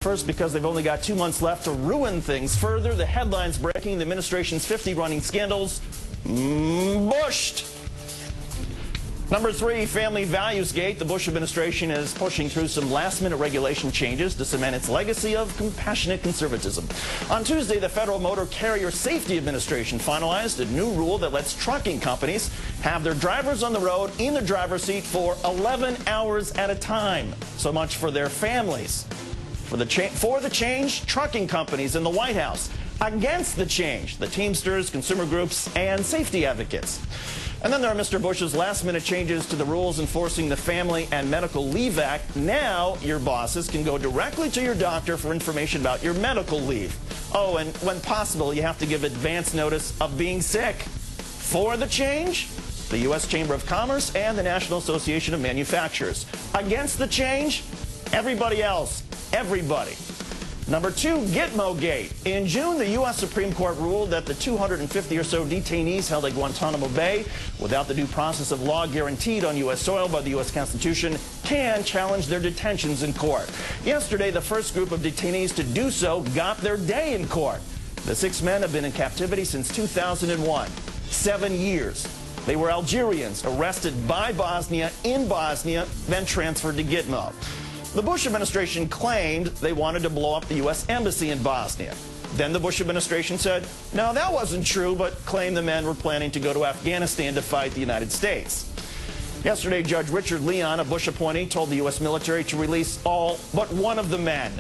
First, because they've only got 2 months left to ruin things further. The headlines breaking: the administration's 50 running scandals bushed. Number 3, family values gate. The Bush administration is pushing through some last-minute regulation changes to cement its legacy of compassionate conservatism. On Tuesday, the Federal Motor Carrier Safety Administration finalized a new rule that lets trucking companies have their drivers on the road in the driver's seat for 11 hours at a time. So much for their families. For the change, trucking companies in the White House. Against the change, the Teamsters, consumer groups, and safety advocates. And then there are Mr. Bush's last-minute changes to the rules enforcing the Family and Medical Leave Act. Now your bosses can go directly to your doctor for information about your medical leave. Oh, and when possible, you have to give advance notice of being sick. For the change, the U.S. Chamber of Commerce and the National Association of Manufacturers. Against the change, everybody else. Everybody. Number 2, Gitmo-Gate. In June, the U.S. Supreme Court ruled that the 250 or so detainees held at Guantanamo Bay without the due process of law guaranteed on U.S. soil by the U.S. Constitution can challenge their detentions in court. Yesterday, the first group of detainees to do so got their day in court. The 6 men have been in captivity since 2001, 7 years. They were Algerians arrested by Bosnia in Bosnia, then transferred to Gitmo. The Bush administration claimed they wanted to blow up the U.S. Embassy in Bosnia. Then the Bush administration said, no, that wasn't true, but claimed the men were planning to go to Afghanistan to fight the United States. Yesterday, Judge Richard Leon, a Bush appointee, told the U.S. military to release all but one of the men.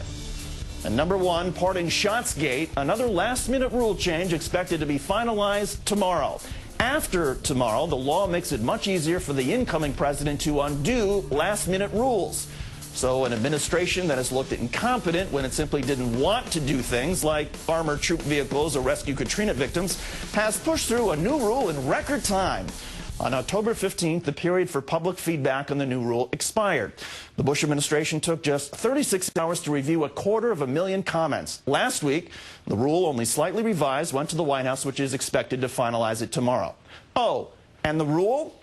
And number 1, pardon shots gate, another last-minute rule change expected to be finalized tomorrow. After tomorrow, the law makes it much easier for the incoming president to undo last-minute rules. So an administration that has looked incompetent when it simply didn't want to do things like armored troop vehicles or rescue Katrina victims has pushed through a new rule in record time. On October 15th, the period for public feedback on the new rule expired. The Bush administration took just 36 hours to review 250,000 comments. Last week, the rule, only slightly revised, went to the White House, which is expected to finalize it tomorrow. Oh, and the rule?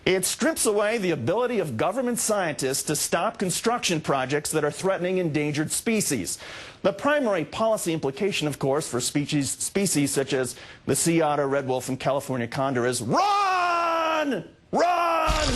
It strips away the ability of government scientists to stop construction projects that are threatening endangered species. The primary policy implication, of course, for species such as the sea otter, red wolf, and California condor is run! Run!